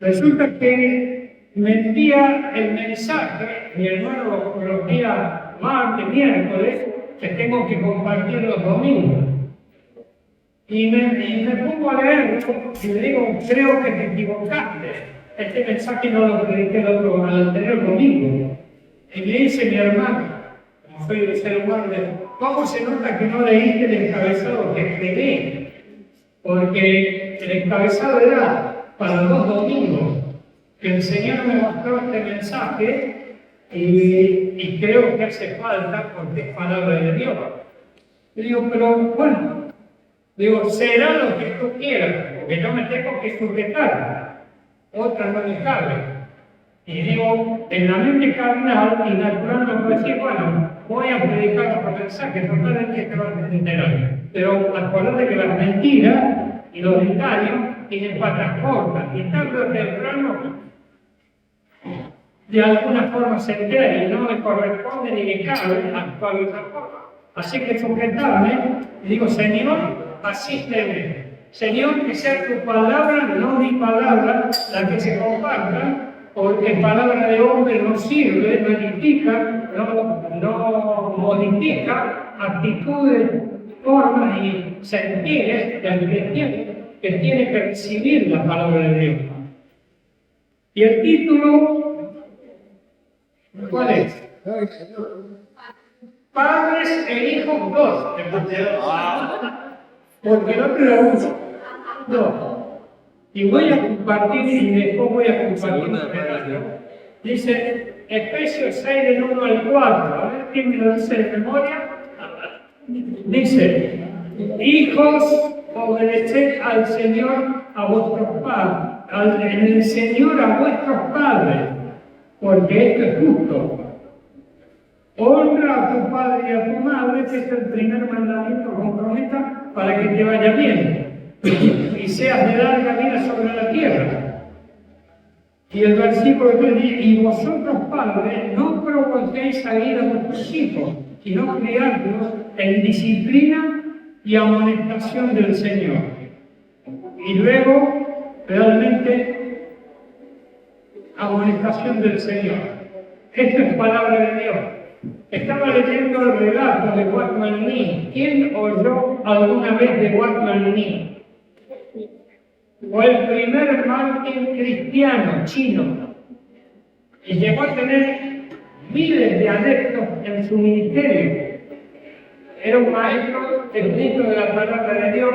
Resulta que me envía el mensaje, mi hermano los días martes, miércoles, que tengo que compartir los domingos. Y me pongo a leerlo y le digo, creo que te equivocaste. Este mensaje no lo prediqué al anterior domingo. Y me dice mi hermano, como soy de ser humano, ¿cómo se nota que no leíste el encabezado que escribí? Porque el encabezado era para 2 domingos, que el Señor me mostró este mensaje y creo que hace falta porque es palabra de Dios. Y digo, pero bueno, digo, será lo que tú quieras, porque yo me tengo que sujetar, otra no me cabe. Y digo, en la mente carnal y natural no puedo decir, bueno, voy a predicar otro mensaje, totalmente que van a enterar. Pero acuérdate que las mentiras y los detalles tienen patas cortas, y tarde o temprano de alguna forma se entera y no me corresponde ni me cabe actuar de otra forma. Así que sujetarme, y digo, Señor, asísteme. Señor, que sea tu palabra, no mi palabra, la que se comparta, porque palabra de hombre no sirve, no edifica, no modifica actitudes, formas y sentires del cristiano que tiene que recibir la palabra de Dios. Y el título, ¿cuál es? Padres e hijos dos. Porque no te lo uso. No. Y voy a compartir, y después voy a compartir un pedazo. Dice Efesios 6, del 1 al 4. A ver quién me lo dice de memoria. Dice: hijos, obedeced al Señor a vuestros padres, en el Señor a vuestros padres, porque esto es justo. Honra a tu padre y a tu madre, que es el primer mandamiento, comprometa para que te vaya bien y seas de larga vida sobre la tierra. Y el versículo 3 dice: y vosotros padres no provoquéis a ir a vuestros hijos, sino criadlos en disciplina y amonestación del Señor. Y luego, realmente, amonestación del Señor. Esto es palabra de Dios. Estaba leyendo el relato de Watchman Nee. ¿Quién oyó alguna vez de Watchman Nee? Fue el primer mártir cristiano chino y llegó a tener miles de adeptos en su ministerio. Era un maestro erudito de la palabra de Dios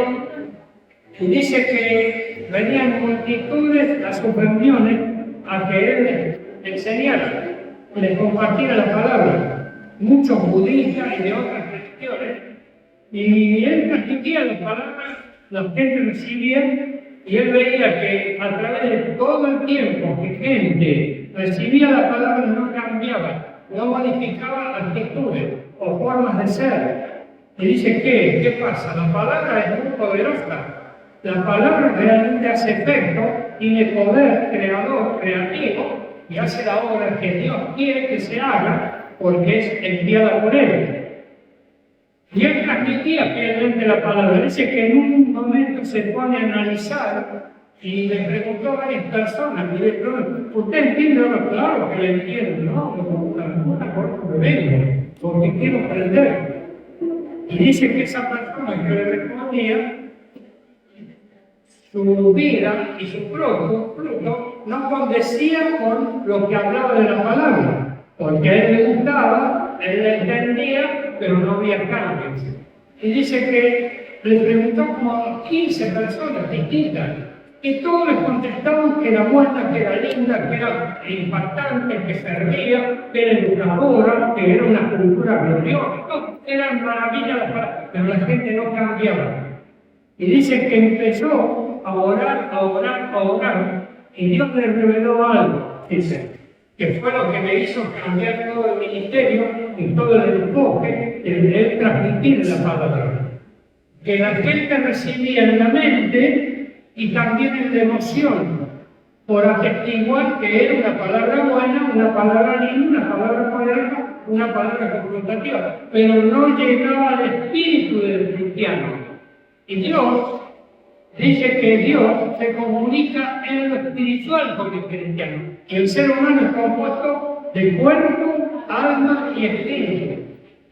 y dice que venían multitudes a sus reuniones a que él les enseñara, les compartiera la palabra. Muchos budistas y de otras religiones, y él transmitía las palabras, la gente recibía, y él veía que a través de todo el tiempo que gente recibía la palabra no cambiaba, no modificaba actitudes o formas de ser. Y dice, ¿qué pasa? La palabra es muy poderosa. La palabra realmente hace efecto, tiene poder creador, creativo, y hace la obra que Dios quiere que se haga, porque es enviada por él. Y él transmitía fielmente la palabra. Dice que en un momento se pone a analizar y le preguntó a varias personas, y le preguntó: ¿usted entiende ahora? Claro que le entiendo, ¿no? Me vengo, porque quiero aprender. Y dice que esa persona que le respondía, su vida y su fruto no condecía con lo que hablaba de la palabra. Porque a él le gustaba, él le entendía, pero no había cambios. Y dice que le preguntó como a 15 personas distintas, y todos les contestaban que era buena, que era linda, que era impactante, que servía, que era educadora, que era una cultura gloriosa. Eran maravillas, pero la gente no cambiaba. Y dice que empezó a orar, y Dios le reveló algo, dice, que fue lo que me hizo cambiar todo el ministerio y todo el enfoque de transmitir la palabra. Que la gente recibía en la mente y también en la emoción, por atestiguar que era una palabra buena, una palabra linda, una palabra poderosa, una palabra confrontativa, pero no llegaba al espíritu del cristiano. Y Dios dice que Dios se comunica en lo espiritual con el cristiano. Y el ser humano es compuesto de cuerpo, alma y espíritu.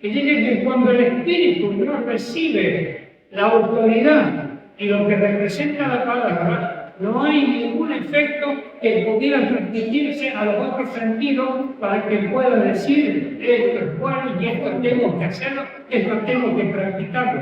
Y dice que cuando el espíritu no recibe la autoridad y lo que representa la palabra, no hay ningún efecto que pudiera transmitirse a los otros sentidos para que pueda decir esto es bueno y esto tengo que hacerlo, esto tengo que practicarlo.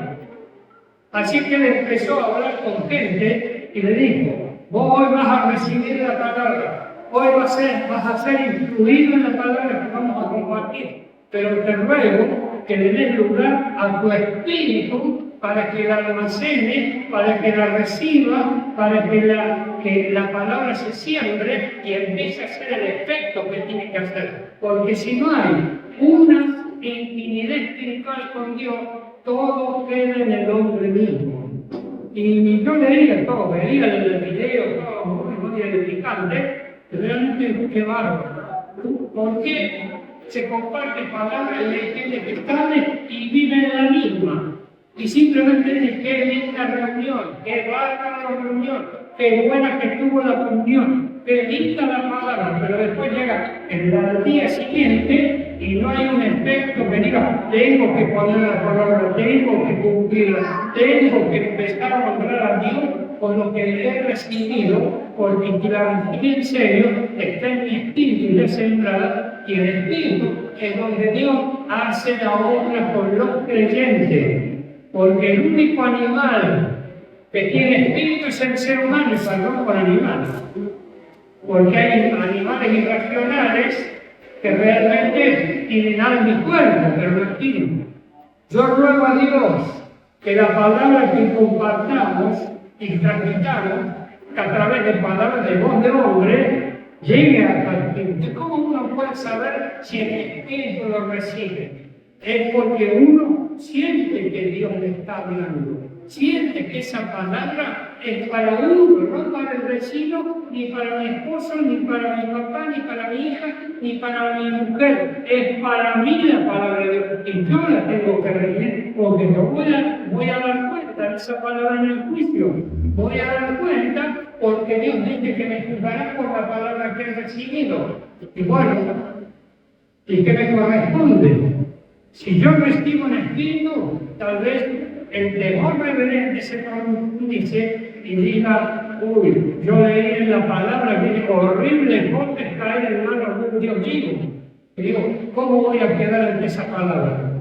Así que él empezó a hablar con gente y le dijo, vos hoy vas a recibir la palabra, hoy vas a ser incluido en la palabra que vamos a compartir, pero te ruego que le des lugar a tu espíritu para que la almacene, para que la reciba, para que la palabra se siembre y empiece a hacer el efecto que tiene que hacer. Porque si no hay una intimidad espiritual con Dios, todo queda en el hombre mismo. Y yo leía todo, veía el video, todo muy edificante, realmente qué bárbaro. ¿Por qué se comparte palabras y hay gente que sabe y vive en la misma? Y simplemente dice, qué linda reunión, qué bárbara la reunión, qué buena que estuvo la reunión, qué linda la palabra, pero después llega el día siguiente y no hay un efecto que diga, tengo que poner la palabra, tengo que cumplirla, tengo que empezar a honrar a Dios con lo que he recibido, porque la en serio está en mi espíritu y es sembrada, y el espíritu es donde Dios hace la obra con los creyentes. Porque el único animal que tiene espíritu es el ser humano, y perdón por animales. Porque hay animales irracionales que realmente tienen alma y cuerpo, pero no espíritu. Yo ruego a Dios que la palabra que compartamos y transmitamos, que a través de palabras de voz de hombre, llegue hasta el espíritu. ¿Cómo uno puede saber si el espíritu lo recibe? Es porque uno siente que Dios le está hablando, siente que esa palabra es para uno, no para el vecino, ni para mi esposo, ni para mi papá, ni para mi hija, ni para mi mujer. Es para mí la palabra de Dios y yo la tengo que recibir porque no voy a dar cuenta de esa palabra en el juicio. Voy a dar cuenta porque Dios dice que me juzgará por la palabra que he recibido. Y bueno, ¿y qué me corresponde? Si yo recibo un espíritu, tal vez el temor reverente se profundice y diga, uy, yo leí en la palabra que dijo, horrible cosa es caer en manos de un Dios vivo. Y digo, ¿cómo voy a quedar ante esa palabra?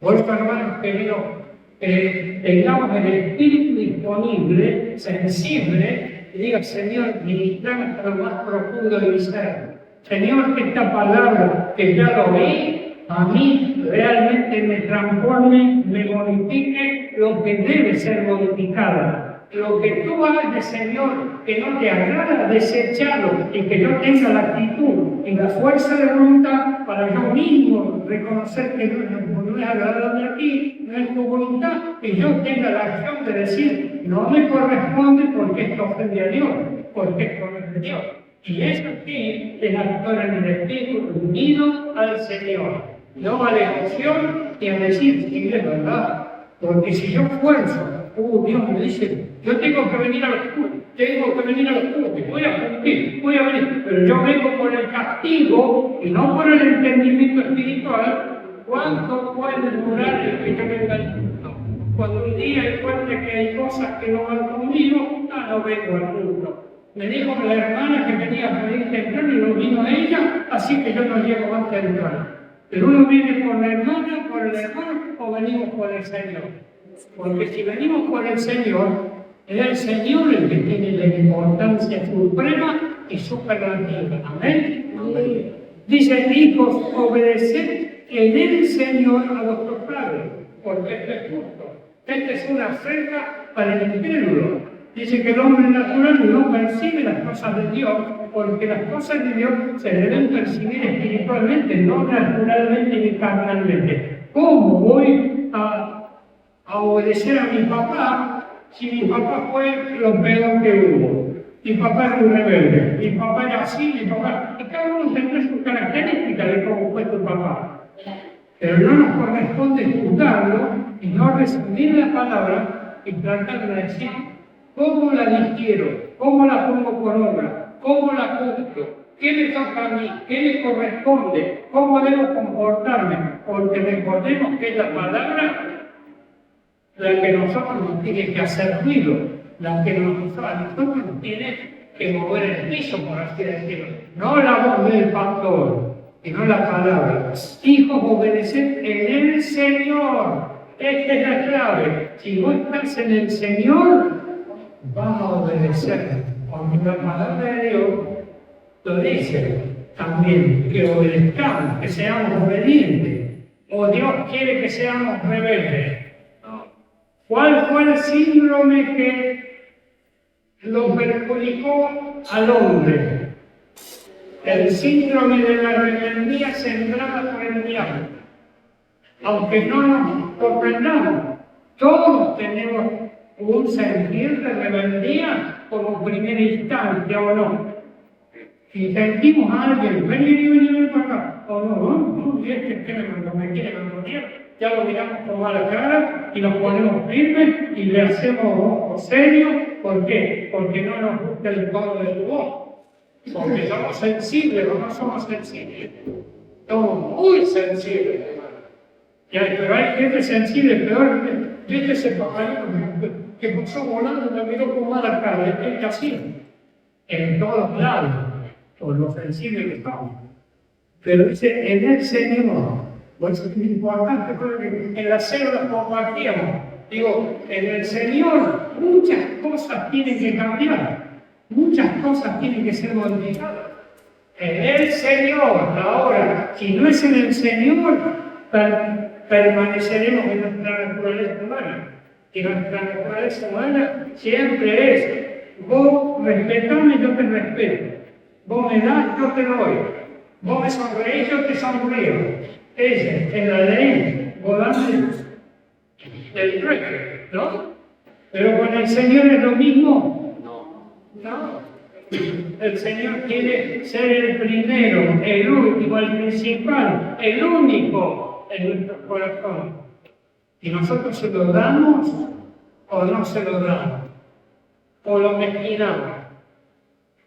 Por eso, hermanos queridos, tengamos el espíritu disponible, sensible, y diga, Señor, ministrame hasta lo más profundo de mi ser. Señor, que esta palabra que ya lo oí, a mí realmente me transforme, me modifique lo que debe ser modificado. Lo que tú haces, Señor, que no te agrada, desecharlo y que yo tenga la actitud y la fuerza de voluntad para yo mismo reconocer que no es agradable aquí, no es tu voluntad, y yo tenga la acción de decir, no me corresponde porque esto ofende a Dios, porque esto no es de Dios. Y eso sí es actuar en el espíritu unido al Señor. No a la emoción y a decir, sí, es verdad. Porque si yo fuerzo, Dios me dice, yo tengo que venir a los cultos, voy a cumplir, voy a venir, pero yo vengo por el castigo y no por el entendimiento espiritual. ¿Cuánto puede durar el que yo venga al culto? Cuando un día encuentre que hay cosas que no van conmigo, no vengo al culto. Me dijo la hermana que venía a pedir temprano y no vino ella, así que yo no llego más temprano. Pero uno viene por la hermana, por el hermano, o venimos por el Señor. Porque si venimos por el Señor, es el Señor el que tiene la importancia suprema y superlativa. Amén. Amén. Dice, hijos, obedeced en el Señor a vuestros padres, porque esto es justo. Esta es una regla para el incrédulo. Dice que el hombre natural no percibe las cosas de Dios, porque las cosas de Dios se deben percibir espiritualmente, no naturalmente ni carnalmente. ¿Cómo voy a obedecer a mi papá si mi papá fue lo peor que hubo? Mi papá era un rebelde, mi papá era así, mi papá... Y cada uno tendrá sus características de cómo fue tu papá. Pero no nos corresponde juzgarlo y no recibir la palabra y tratar de decir, ¿Cómo la digiero? ¿Cómo la pongo por obra? ¿Cómo la cumplo? ¿Qué me toca a mí? ¿Qué me corresponde? ¿Cómo debo comportarme? Porque recordemos que es la palabra la que nosotros nos tiene que hacer ruido, la que a nosotros nos tiene que mover el piso, por así decirlo. No la voz del pastor, sino la palabra. Hijos, obedeced en el Señor. Esta es la clave. Si vos estás en el Señor, vas a obedecer. Porque la palabra de Dios lo dice también, que obedezcamos, que seamos obedientes. O Dios quiere que seamos rebeldes. ¿Cuál fue el síndrome que lo perjudicó al hombre? El síndrome de la rebeldía sembrada por el diablo. Aunque no nos sorprendamos, todos tenemos un sentir de rebeldía como primera instancia, ¿o no? Si sentimos a alguien, vení para acá, o no, este que me quiere mangonear, ya lo miramos con mala cara y nos ponemos firmes y le hacemos ojos serios. ¿Por qué? Porque no nos gusta el tono de su voz. Porque somos sensibles o no somos sensibles. Somos muy sensibles, hermano. Pero hay gente sensible, peor. ¿Viste ese pajarito que pasó volando y me miró con mala cara? Es así. En todos lados, por lo sensible que estamos. Pero dice, en el Señor. Pues es importante, porque en la célula compartíamos. Digo, en el Señor muchas cosas tienen que cambiar, muchas cosas tienen que ser modificadas. En el Señor, ahora, si no es en el Señor, permaneceremos en nuestra naturaleza humana. Y nuestra naturaleza humana siempre es, vos respetame, yo te respeto. Vos me das, yo te doy. Vos me sonreís, yo te sonrío. Ese es la ley volante del trueque, ¿no? Pero con el Señor es lo mismo. No. El Señor quiere ser el primero, el último, el principal, el único en nuestro corazón. Y nosotros se lo damos o no se lo damos, o lo mezquinamos,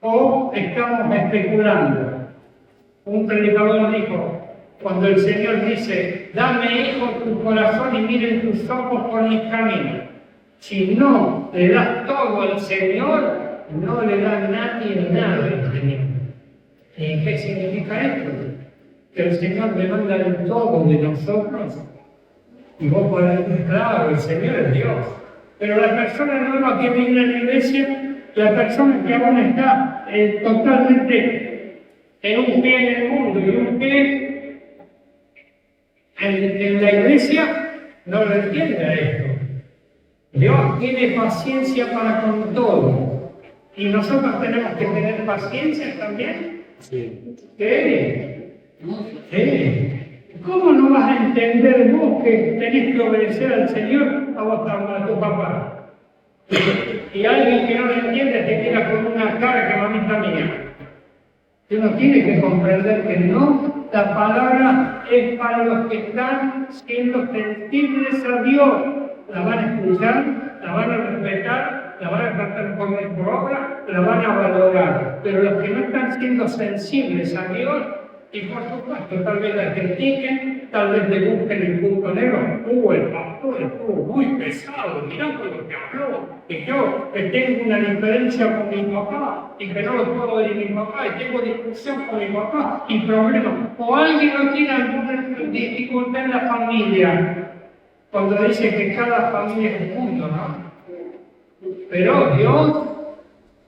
o estamos especulando. Un predicador dijo, cuando el Señor dice, dame, hijo, tu corazón y miren tus ojos por mis caminos. Si no le das todo al Señor, no le da nadie nada al Señor. ¿Y qué significa esto? Que el Señor demanda el todo de nosotros. Y vos podés decir, claro, el Señor es Dios. Pero la persona nueva que viene a la iglesia, la persona que aún está totalmente en un pie en el mundo y un pie en la iglesia, no lo entiende a esto. Dios tiene paciencia para con todo. ¿Y nosotros tenemos que tener paciencia también? Sí. ¿Qué? Sí. ¿Cómo no vas a entender vos que tenés que obedecer al Señor a tu papá? Y alguien que no lo entiende te tira con una cara que mamita mía. Uno tiene que comprender que no, la palabra es para los que están siendo sensibles a Dios. La van a escuchar, la van a respetar, la van a tratar con por obra, la van a valorar. Pero los que no están siendo sensibles a Dios, y por supuesto, tal vez la critiquen, tal vez le busquen el punto negro. El pastor estuvo muy pesado, mirá con lo que habló. Y yo que tengo una diferencia con mi papá, y que no lo puedo ver mi papá, y tengo discusión con mi papá, y problemas. O alguien no tiene alguna dificultad en la familia, cuando dice que cada familia es un mundo, ¿no? Pero Dios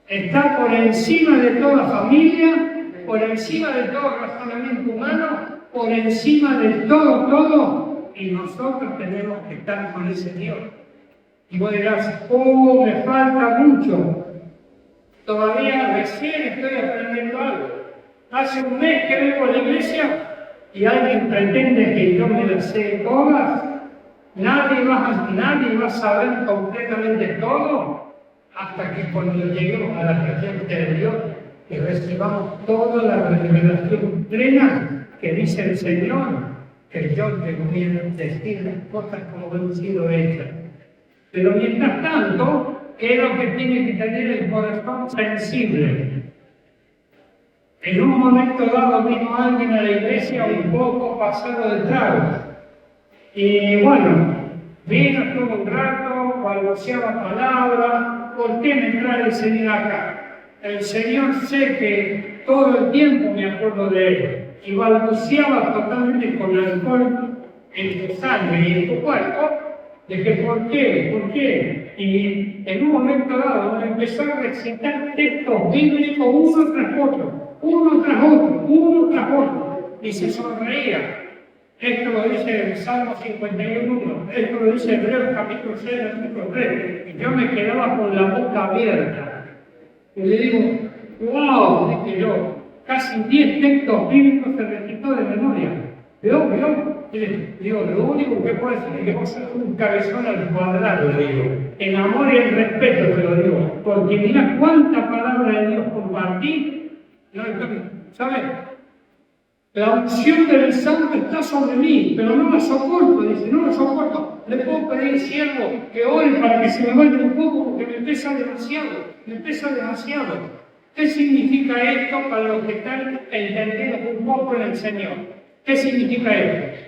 está por encima de toda familia, por encima de todo razonamiento humano, por encima de todo, y nosotros tenemos que estar con ese Dios. Y vos dirás, me falta mucho, todavía recién estoy aprendiendo algo. Hace un mes que vengo a la iglesia y alguien pretende que yo me las sé todas. Nadie va a saber completamente todo hasta que cuando lleguemos a la presencia de Dios que recibamos toda la revelación plena que dice el Señor, que yo te voy a decir las cosas como han sido hechas. Pero mientras tanto, ¿qué es lo que tiene que tener el corazón sensible? En un momento dado vino alguien a la iglesia un poco pasado de trago. Y bueno, vino, estuvo un rato, balbuceaba palabras. ¿Por qué me trae el Señor acá? El Señor sé que todo el tiempo me acuerdo de Él. Y balbuceaba totalmente con alcohol en tu sangre y en tu cuerpo. De que ¿por qué? ¿Por qué? Y en un momento dado empezó a recitar textos bíblicos uno tras otro, uno tras otro, uno tras otro. Y se sonreía. Esto lo dice el Salmo 51, esto lo dice Hebreos capítulo 6, versículo 3. Y yo me quedaba con la boca abierta. Y le digo, wow, dije yo, casi 10 textos bíblicos se recitó de memoria. ¿Vio? Digo, lo único que puedo decir es que vos sos un cabezón al cuadrado, le digo. En amor y en respeto te lo digo. Porque mirá cuánta palabra de Dios compartí. No, ¿sabes? La unción del Santo está sobre mí, pero no la soporto, dice, no la soporto. Le puedo pedir siervo que ore para que se me vaya un poco porque me pesa demasiado, ¿Qué significa esto para los que están entendiendo un poco en el Señor? ¿Qué significa esto?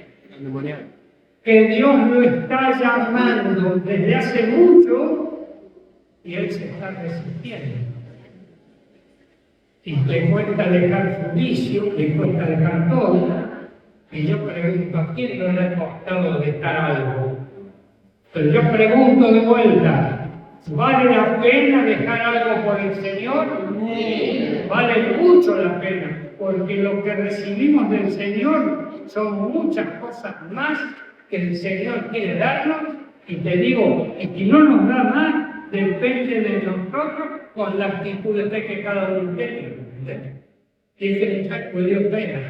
Que Dios lo está llamando desde hace mucho y Él se está resistiendo. Y le cuesta dejar su vicio, le cuesta dejar todo. Y yo pregunto, ¿a quién no le ha costado dejar algo? Pero yo pregunto de vuelta, ¿vale la pena dejar algo por el Señor? Vale mucho la pena, porque lo que recibimos del Señor son muchas cosas más que el Señor quiere darnos. Y te digo, y si no nos da más, depende de nosotros con la actitud de fe que cada uno tiene. Dice, me dio pena.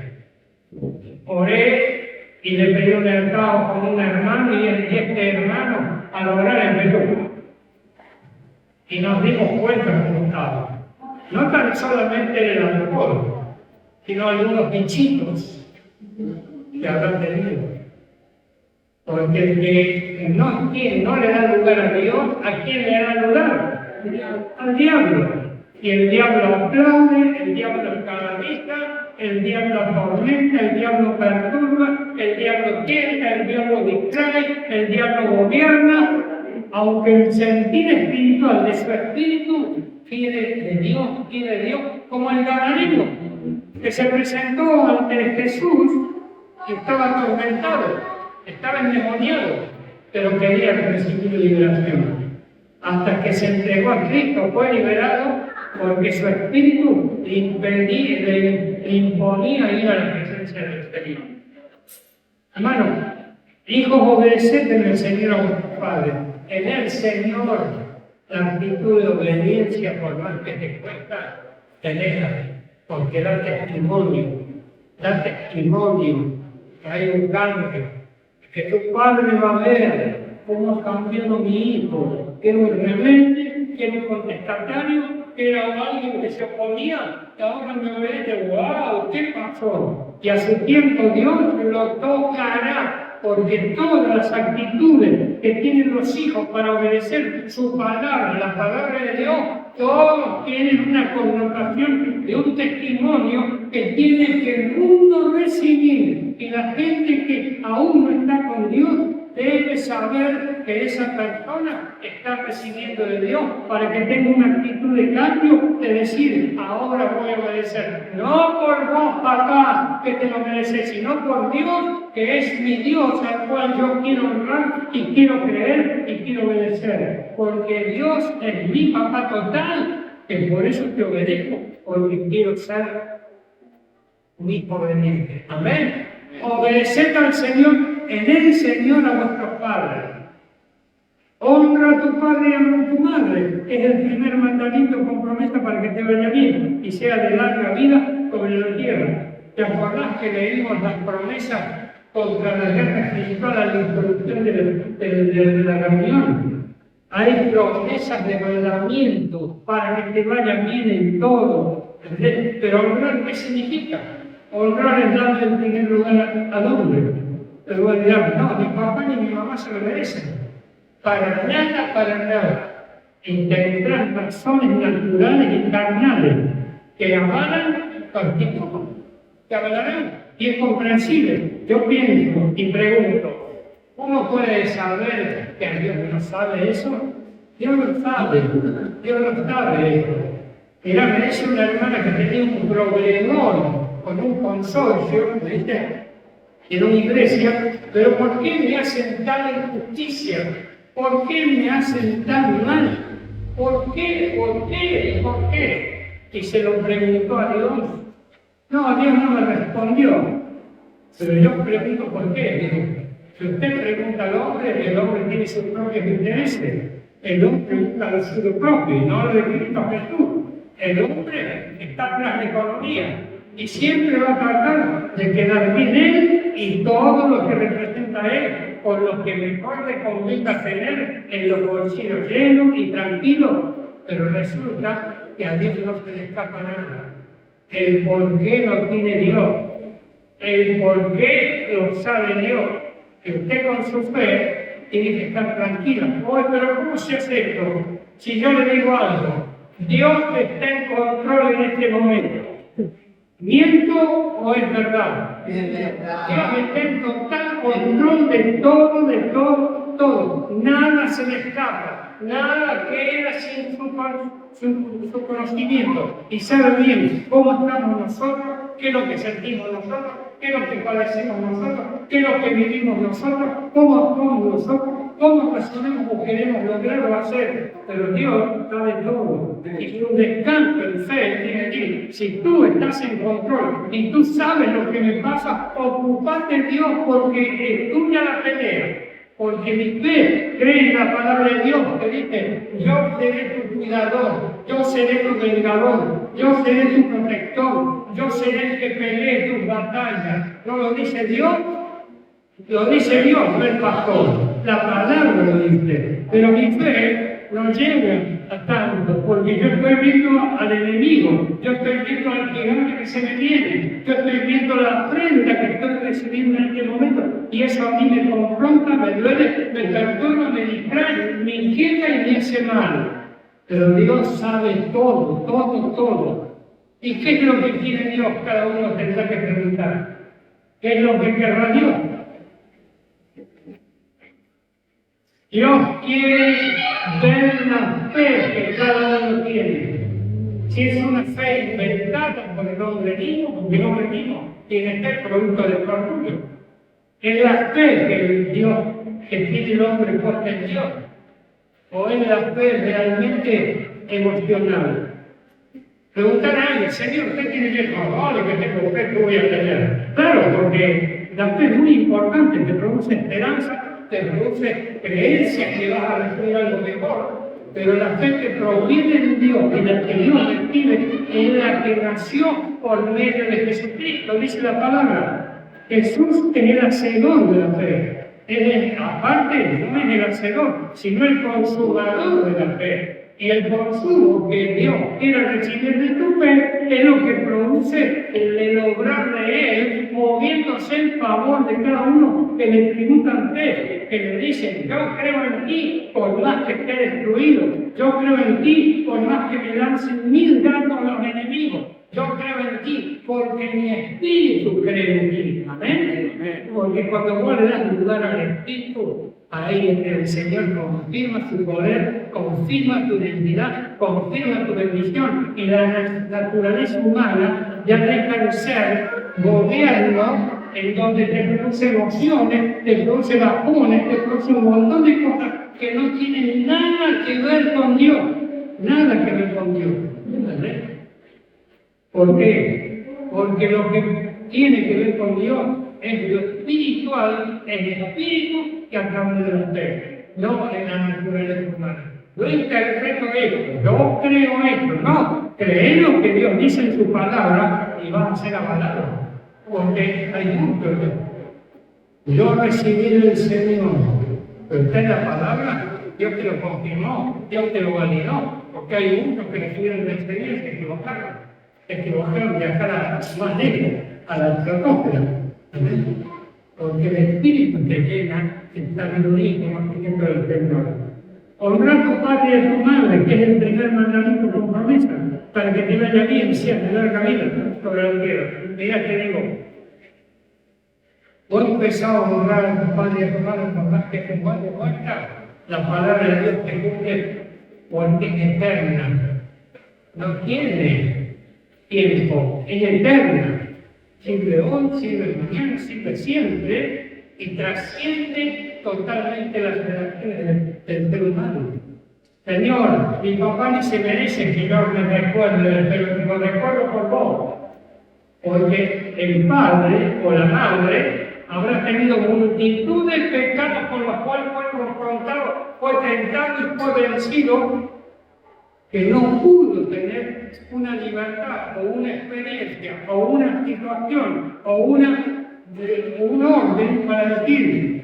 Oré y le pedí un mercado con un hermano y este hermano al orar empezó. Y nos dimos cuenta cómo estaba. No tan solamente el alcohol, sino algunos bichitos que habrán tenido. Porque el que no le da lugar a Dios, ¿a quién le da lugar? Al diablo. Y el diablo aplaude, el diablo escandaliza, el diablo atormenta, el diablo perturba, el diablo tienta, el diablo distrae, el diablo gobierna. Aunque el sentir espiritual de su espíritu quiere de Dios, como el gadareno, que se presentó ante Jesús y estaba atormentado, estaba endemoniado, pero quería recibir liberación. Hasta que se entregó a Cristo, fue liberado porque su espíritu le imponía ir a la presencia del Señor. Hermano, hijos, obedeced en el Señor a vuestros padres. En el Señor, la actitud de obediencia, por más que te cuesta, tenedla, porque da testimonio que hay un cambio, que tu padre va a ver cómo ha cambiado mi hijo, que era un rebelde, que era un contestatario, que era alguien que se oponía, que ahora me obedece. ¡Wow! ¿Qué pasó? Y a su tiempo Dios lo tocará. Porque todas las actitudes que tienen los hijos para obedecer su palabra, la palabra de Dios, todos tienen una connotación de un testimonio que tiene que el mundo recibir. Y la gente que aún no está con Dios debe saber que esa persona está recibiendo de Dios para que tenga una actitud de cambio, de decir, ahora voy a obedecer. No por vos, papá, que te lo mereces, sino por Dios, que es mi Dios, al cual yo quiero honrar y quiero creer y quiero obedecer. Porque Dios es mi papá total, que por eso te obedezco, porque quiero ser mi obediente. Amén. Obedeced al Señor, en el Señor a vuestros padres. Honra a tu padre y a tu madre. Es el primer mandamiento con promesa para que te vaya bien y sea de larga vida sobre la tierra. ¿Te acordás que leímos las promesas contra la guerra espiritual a la introducción de la reunión? Hay promesas de mandamiento para que te vaya bien en todo. Pero honrar, ¿qué significa? Honrar es darle en primer lugar al hombre. Pero voy a decir, no, ni papá ni mi mamá se lo merecen. Para nada, para nada. y tendrán razones naturales y carnales que avalan cualquier cosa, que avalarán, y es comprensible. Yo pienso y pregunto, ¿cómo puede saber que Dios no sabe eso? Dios lo sabe, Dios lo sabe. Mira, me dice una hermana que tenía un problemón con un consorcio, ¿viste?, en una iglesia, pero ¿por qué me hacen tal injusticia? ¿Por qué me hacen tan mal? ¿Por qué? ¿Por qué? ¿Por qué? Y se lo preguntó a Dios. No, Dios no me respondió. Pero yo pregunto por qué. Digo, si usted pregunta al hombre, el hombre tiene sus propios intereses. El hombre busca lo suyo propio y no lo de Cristo Jesús. El hombre está tras la economía y siempre va a tratar de quedar bien él y todo lo que representa a él, con lo que mejor le convenga tener en los bolsillos llenos y tranquilos. Pero resulta que a Dios no se le escapa nada. El por qué lo tiene Dios, el por qué lo sabe Dios. Que usted con su fe tiene que estar tranquila. Oye, pero ¿cómo se hace esto? Si yo le digo algo, Dios está en control en este momento. ¿Miento o es verdad? Es verdad. Dios está en total control de todo, de todo, todo. Nada se le escapa, nada queda sin su conocimiento. Y sabe bien cómo estamos nosotros, qué es lo que sentimos nosotros, qué es lo que padecemos nosotros, qué es lo que vivimos nosotros, cómo actuamos nosotros, cómo razonamos o queremos lograrlo hacer. Pero Dios sabe todo. Y un descanso en fe tiene aquí. Si tú estás en control y tú sabes lo que me pasa, ocupate en Dios porque es tuya la pelea. Porque mi fe cree en la palabra de Dios que dice, yo seré tu cuidador, yo seré tu vengador, yo seré tu protector, yo seré el que pelee tus batallas. ¿No lo dice Dios? Lo dice Dios, no el pastor. La palabra lo dice. Pero mi fe no llega a tanto, porque yo estoy viendo al enemigo, yo estoy viendo al gigante que se me viene, yo estoy viendo la afrenta que estoy recibiendo en este momento, y eso a mí me confronta, me duele, me perturba, me distrae, me inquieta y me hace mal. Pero Dios sabe todo, todo, todo. ¿Y qué es lo que quiere Dios? Cada uno tendrá que preguntar. ¿Qué es lo que querrá Dios? Dios quiere ver la fe que cada uno tiene. Si es una fe inventada por el hombre mismo, porque el hombre mismo tiene fe producto del orgullo. Es la fe que el Dios, que tiene el hombre puesta en Dios. O es la fe realmente emocional. Preguntar a alguien, Señor, ¿usted tiene fe? Vale, que tengo fe, que voy a tener. Claro, porque la fe es muy importante, te produce esperanza, te produce creencia que vas a recibir algo mejor, pero la fe que proviene de Dios y la que Dios recibe es la que nació por medio de Jesucristo, dice la palabra. Jesús es el hacedor de la fe. Aparte, no es el hacedor, sino el consumador de la fe. Y el consumo que Dios quiere recibir de tu fe es lo que produce el lograr de Él, moviéndose en favor de cada uno que le tributan fe, que le dicen, yo creo en ti por más que esté destruido, yo creo en ti por más que me lancen 1000 dardos los enemigos, yo creo en ti porque mi espíritu cree en ti. Amén. Porque cuando vos le das lugar al espíritu, ahí el Señor confirma su poder, confirma tu identidad, confirma tu bendición, y la naturaleza humana ya deja de ser gobierno en donde te produce emociones, te produce bajones, te produce un montón de cosas que no tienen nada que ver con Dios, nada que ver con Dios. ¿Entendés? ¿Por qué? Porque lo que tiene que ver con Dios es lo espiritual, el espíritu que a través de la fe, no en la naturaleza humana. Yo interpreto esto, yo creo esto, no, creer lo que Dios dice en su palabra y vas a ser avalado, porque hay mucho. Yo recibí del Señor, pero usted la palabra, Dios te lo confirmó, Dios te lo validó, porque hay muchos que recibieron del Señor y se equivocaron de acá más lejos, a la estratosfera. Porque el espíritu te llena en sabiduría y conocimiento del Señor. Honra a tu padre y a tu madre, que es el primer mandamiento con promesa, para que te vaya bien, seas de larga vida sobre la tierra. Mira, te digo, vos empezás a honrar a tu padre y a tu madre, por más que te muerta, la palabra de Dios te cumple porque es eterna. No tiene tiempo, es eterna. Sirve hoy, sirve mañana, sirve siempre y trasciende totalmente las relaciones del ser humano. Señor, mi papá ni se merece que yo me recuerde, pero lo recuerdo por vos. Porque el padre o la madre habrá tenido multitud de pecados por los cuales fue confrontado, fue tentado y fue vencido, que no pudo tener una libertad o una experiencia o una situación o un orden para decir,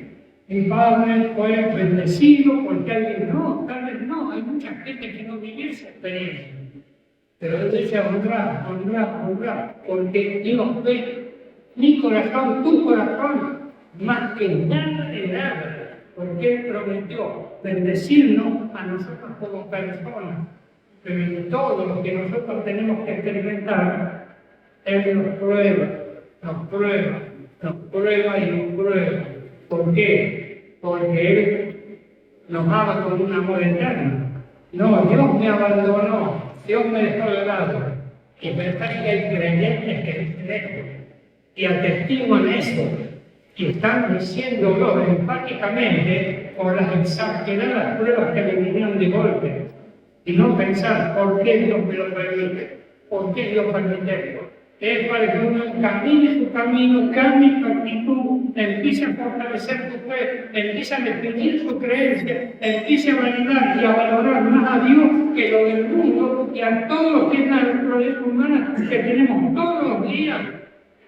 mi padre fue bendecido porque alguien no, tal vez no, hay mucha gente que no vivió esa experiencia. Pero él dice honrar, porque Dios ve mi corazón, tu corazón, más que nada de nada, porque Él prometió bendecirnos a nosotros como personas. Pero en todo lo que nosotros tenemos que experimentar, Él nos prueba. ¿Por qué? Porque Él nos ama con un amor eterno. No, Dios me abandonó, Dios me dejó de lado. Y pensar que hay creyentes que dicen esto y atestiguan eso y están diciéndolo enfáticamente por las exageradas pruebas que le vinieron de golpe. Y no pensar por qué Dios me lo permite, por qué Dios permite esto. Es para que uno camine su camino, cambie su actitud, empiece a fortalecer su fe, empiece a definir su creencia, empiece a validar y a valorar más a Dios que lo del mundo y a todos los que es la naturaleza humana que tenemos todos los días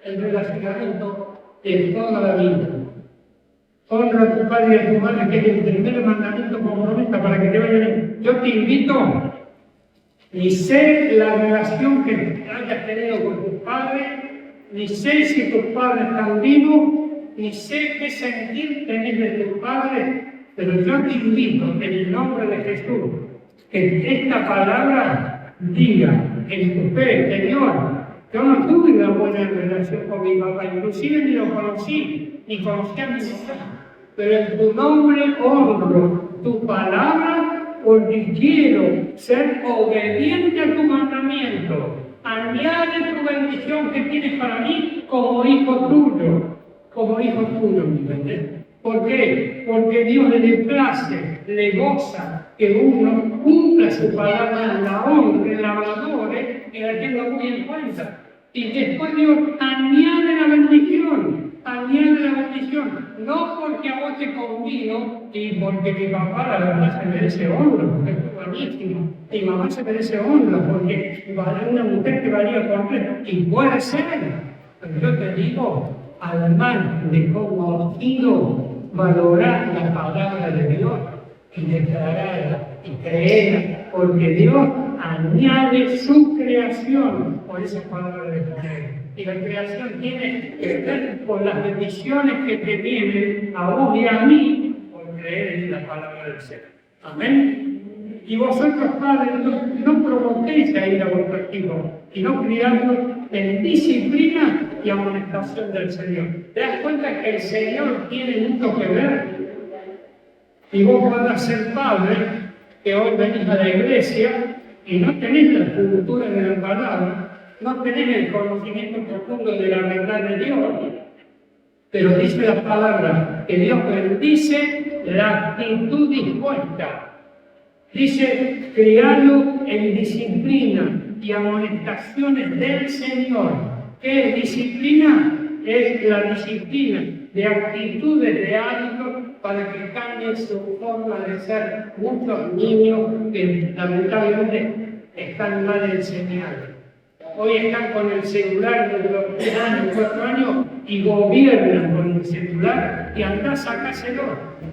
el relacionamiento de toda la vida. Honra a tu padre y a tu madre, que es el primer mandamiento con promesa para que te vaya bien. Yo te invito, ni sé la relación que hayas tenido con tus padres, ni sé si tus padres están vivos, ni sé qué sentir tenés de tus padres, pero yo te invito en el nombre de Jesús que esta palabra diga en tu fe, Señor, yo no tuve una buena relación con mi papá, inclusive ni lo conocí, ni conocí a mi mamá, pero en tu nombre honro tu palabra porque quiero ser obediente a tu mandamiento. Añade tu bendición que tienes para mí como hijo tuyo, ¿me entiendes? ¿Por qué? Porque Dios le place, le goza que uno cumpla su palabra, la honre, la valore y la tenga muy en cuenta. Y después Dios añade la bendición, no porque a vos te convino y porque mi papá la verdad se merece honra, porque es buenísimo, mi mamá se merece honra porque es una mujer que valía completo, y puede ser, pero yo te digo, además de cómo ha sido valorar la palabra de Dios y declararla y creerla, porque Dios añade su creación por esa palabra de creer. Y la creación tiene que ver con las bendiciones que te vienen a vos y a mí por creer en la palabra del Señor. Amén. Y vosotros, padres, no provoquéis a ir a vuestros hijos, sino criadlos en disciplina y amonestación del Señor. ¿Te das cuenta que el Señor tiene mucho que ver? Y vos podrás ser padre, que hoy venís a la iglesia y no tenés la cultura de la palabra, no tenés el conocimiento profundo de la verdad de Dios, pero dice la palabra que Dios bendice la actitud dispuesta. Dice, criarlo en disciplina y amonestaciones del Señor. ¿Qué es disciplina? Es la disciplina de actitudes, de hábitos, para que cambie su forma de ser muchos niños que lamentablemente están mal enseñados. Hoy están con el celular desde los 3 años, 4 años y gobiernan con el celular y andás, sacáselo,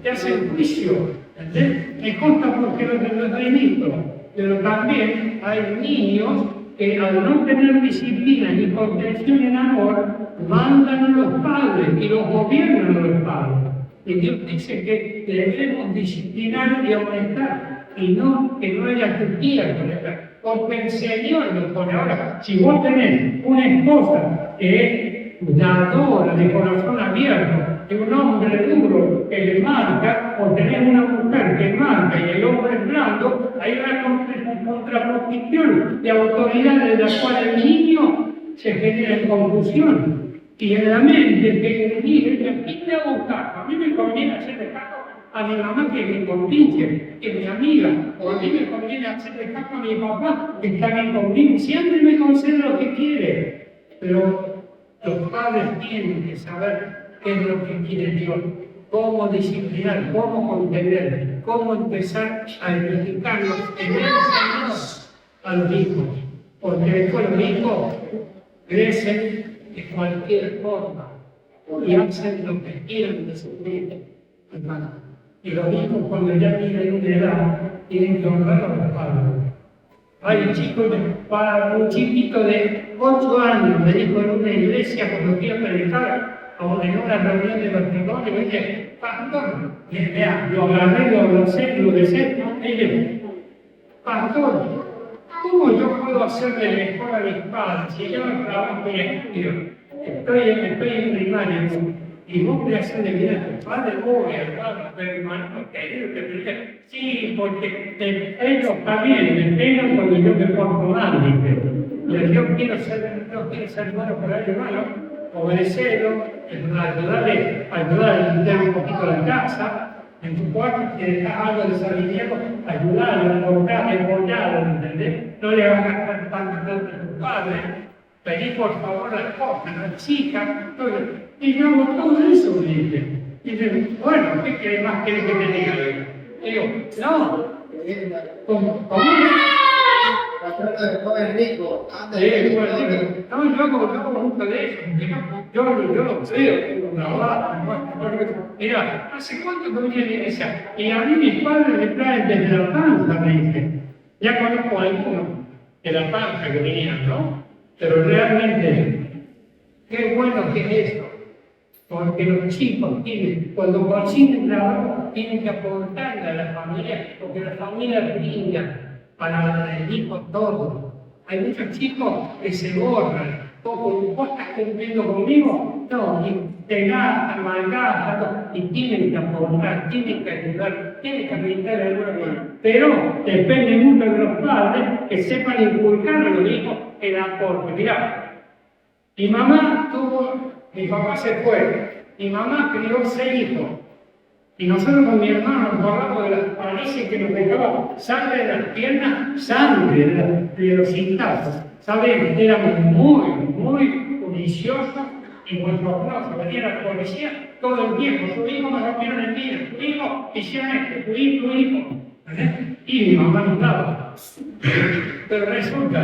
te hacen juicio. ¿Entendés? Me consta porque los he visto, pero también hay niños que al no tener disciplina ni contención en amor, mandan a los padres y los gobiernan a los padres. Y Dios dice que debemos disciplinar y aumentar, y no que no haya tutía con esta. Porque el Señor nos pone. Ahora, si vos tenés una esposa que es dadora de corazón abierto, que un hombre duro que le marca, o tenés una mujer que marca y el hombre es blando, hay una contraposición de autoridad de la cual el niño se genera en confusión. Y en la mente que dice, ¿a quién te va a buscar? A mí me conviene hacerle caso a mi mamá que me convince, que es mi amiga, o a mí me conviene hacerle caso a mi papá que está bien conmigo. Siempre me concede lo que quiere, pero los padres tienen que saber qué es lo que quiere Dios, cómo disciplinar, cómo contener, cómo empezar a edificarlos en el Señor a los hijos, porque después los hijos crecen de cualquier forma y hacen lo que quieran de su vida, hermano. Y los hijos, cuando ya tienen una edad, tienen que honrar a los padres. Hay un chiquito de 8 años, me dijo en una iglesia cuando fui a predicar, o en una reunión de matrimonio, me dice, pastor, vea, lo agarré, lo abracé, lo besé, pastor, ¿cómo yo puedo hacerle mejor a mis padres si yo no trabajo en estudio? Estoy en primaria y vos querés hacerle bien a tu padre, hermano, pero hermano, querido, sí, porque ellos también me pegan cuando yo me porto mal, dice. Yo quiero ser bueno por ellos, hermano, obedecerlo, ayudarle a limpiar un poquito la casa. En tu cuarto, si dejas algo desalineado, ayudarlo, apoyarlo, ¿entendés? No le hagas gastar tanto a tu padre. Pedí por favor a la esposa, a la chica, todo. Y yo hago todo eso, dice. Y dice, bueno, ¿qué más querés que te diga? Y digo, no. ¿Cómo? La trata de joven rico. No, yo hago mucho de eso. Yo lo creo, mira, ¿hace cuánto que voy a la iglesia? Y a mí mis padres me traen desde la panza, me dicen. Ya conozco a algunos de la panza que venían, ¿no? Pero realmente, qué bueno que es esto. Porque los chicos cuando consiguen trabajo, tienen que aportarle a la familia, porque la familia brilla para el hijo todo. Hay muchos chicos que se borran. ¿Vos estás cumpliendo conmigo? No, y te gastan, malgastan, y tienen que aportar, tienen que ayudar, tienen que brindar alguna cosa. Pero depende mucho de los padres que sepan inculcar a los hijos el aporte. Mirá, mi papá se fue, mi mamá crió 6 hijos. Y nosotros con mi hermano nos acordamos de las pareces que nos dejaba sangre de las piernas, sangre de los cintazos. ¿Saben? Éramos muy juiciosos y bochornosos. Venía la policía todo el tiempo. Su hijo me rompieron el vidrio, tu hijo hicieron esto, tu hijo. Y mi mamá nos daba. Pero resulta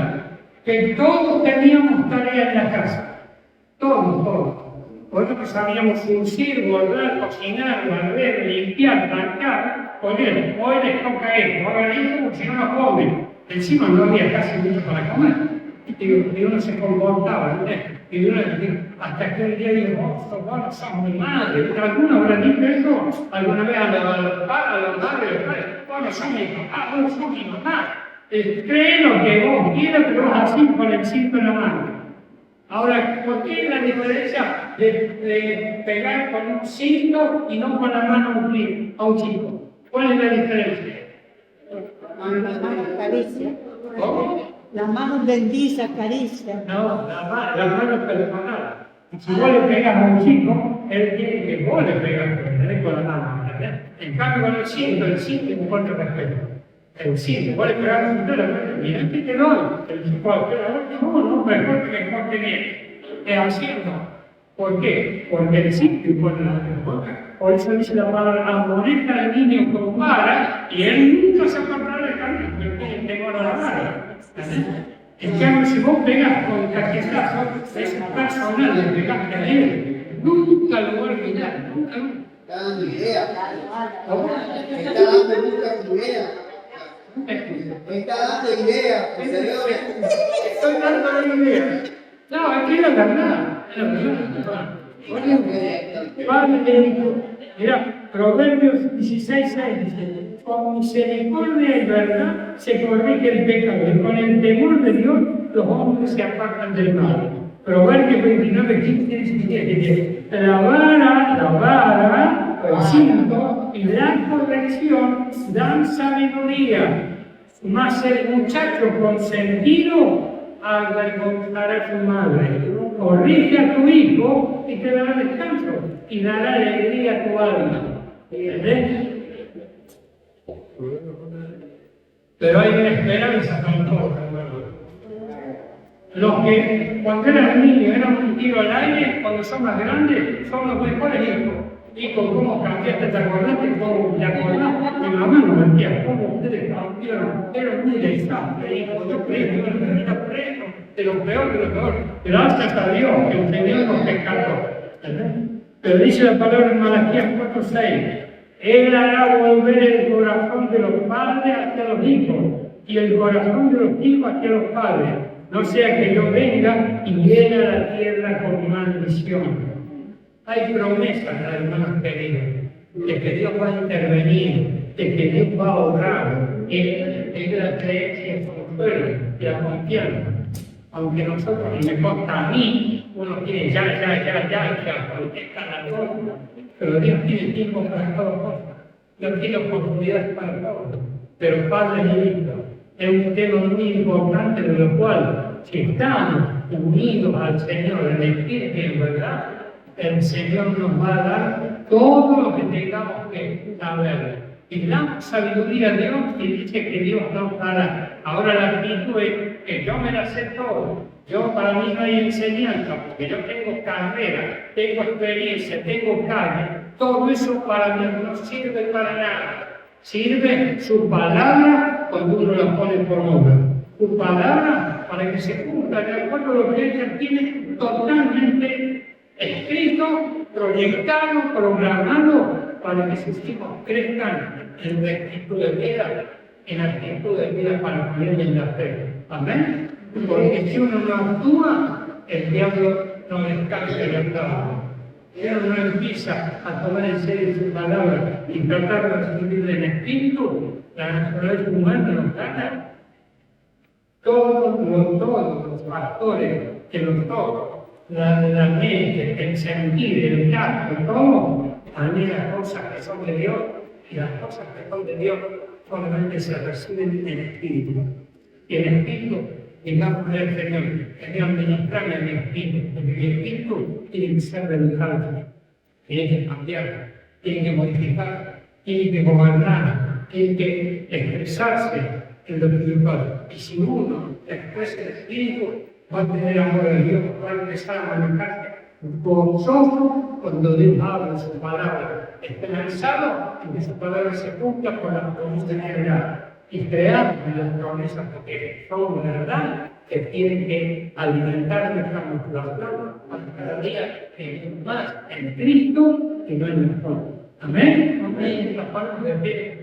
que todos teníamos tarea en la casa. Todos. Nosotros sabíamos surcir, bordar, cocinar, barrer, limpiar, planchar. Oye, hoy les toca esto, ahora esto, porque si no no comen. Encima no había casi mucho para comer. Y uno se comportaba, ¿no? Y uno hasta que un día dijo, vos somos mi madre. ¿Alguna habrá dicho eso? ¿Alguna vez a la madre? Vos no sos mi papá, vos no sos mi mamá. Cree lo que vos quieras, pero vos así con el cinto en la mano. Ahora, ¿por qué la diferencia de pegar con un cinto y no con la mano a un chico? ¿Cuál es la diferencia? La mano acaricia. ¿Cómo? La mano bendice, acaricia. No, la mano es personal. Si vos le pegas a un chico, él quiere que vos le pegas con la mano. ¿Entendés? En cambio, con el cinto importa respeto. El cinto, vos le pegas a un cinto, mira, ¿qué te doy? El chico, no, mejor que bien. Es haciendo. ¿Por qué? Porque el cinto importa la boca. Por eso dice la palabra, amonesta al niño con vara, y él nunca se apartará del camino, porque tengo la vara. En cambio, si vos pegas con caquetazo, es personal, le pegaste a él. Nunca lo voy a olvidar, nunca. Está dando idea. Está dando muchas ideas. Está dando ideas, Estoy dando ideas. No, es que era verdad. Padre, Mira, Proverbios 16:6 dice, con misericordia y verdad se corrige el pecado, y con el temor de Dios los hombres se apartan del mal. Proverbios 29:15 dice, la vara, el cinto y la corrección dan sabiduría, mas el muchacho consentido avergonzará a su madre. Corrige a tu hijo y te dará descanso y dará alegría a tu alma. ¿Entendés? Pero hay una esperanza con todos, hermanos. Los que cuando eran niños eran un tiro al aire, cuando son más grandes, son los mejores hijos. Hijo, ¿cómo cambiaste? ¿Te acordaste? ¿Cómo te acordás? Mi mamá no me decía, ¿cómo ustedes cambiaron? Era muy desastre, hijo. Yo creí que iba a terminar preso, de lo peor de lo peor. Gracias a Dios que el Señor nos rescató. Pero dice la palabra en Malaquías 4:6, Él hará volver el corazón de los padres hacia los hijos y el corazón de los hijos hacia los padres. No sea que yo venga y llene la tierra con maldición. Hay promesas, hermanos queridos, de que Dios va a intervenir, de que Dios va a obrar. Es la creencia, el consuelo y la confianza. Aunque nosotros, y me consta a mí, uno tiene ya, contesta la cosa. Pero Dios tiene tiempo para todas cosas. Dios tiene oportunidades para todo. Pero Padre y Hijo es un tema muy importante, de lo cual, si estamos unidos al Señor en espíritu y en verdad, el Señor nos va a dar todo lo que tengamos que saber. Y damos sabiduría a Dios y dice que Dios nos dará. Ahora la actitud es que yo me la sé todo. Yo, para mí no hay enseñanza, porque yo tengo carrera, tengo experiencia, tengo calle. Todo eso para mí no sirve para nada. Sirve su palabra cuando uno la pone por obra. Su palabra para que se cumpla de acuerdo a lo que ella tiene totalmente escrito, proyectado, programado, para que sus hijos crezcan en rectitud de vida, en actitud de vida para vivir en la fe. Amén. Porque si uno no actúa, el diablo no descansa de verdad. Si uno no empieza a tomar en serio su palabra y tratar de vivir en espíritu, la naturaleza humana nos gana. Todos los pastores que los tocan, la mente, el sentir, el tacto, todo, anhela cosas que son de Dios, y las cosas que son de Dios solamente se reciben en espíritu. Y en espíritu, digamos al Señor, Señor, ministrame a mi espíritu, porque mi espíritu tiene que ser realizado, tiene que cambiar, tiene que modificar, tiene que gobernar, tiene que expresarse en lo espiritual. Y si uno expresa el espíritu, va a tener amor a Dios, va a empezar a manejarse gozoso cuando Dios habla su palabra, esperanzado en que su palabra se cumpla con la promesa de verdad y crear las promesas porque son verdad que tienen que alimentar nuestra motivación para cada día más en Cristo y no en el mundo. Amén. Amén. Las palabras de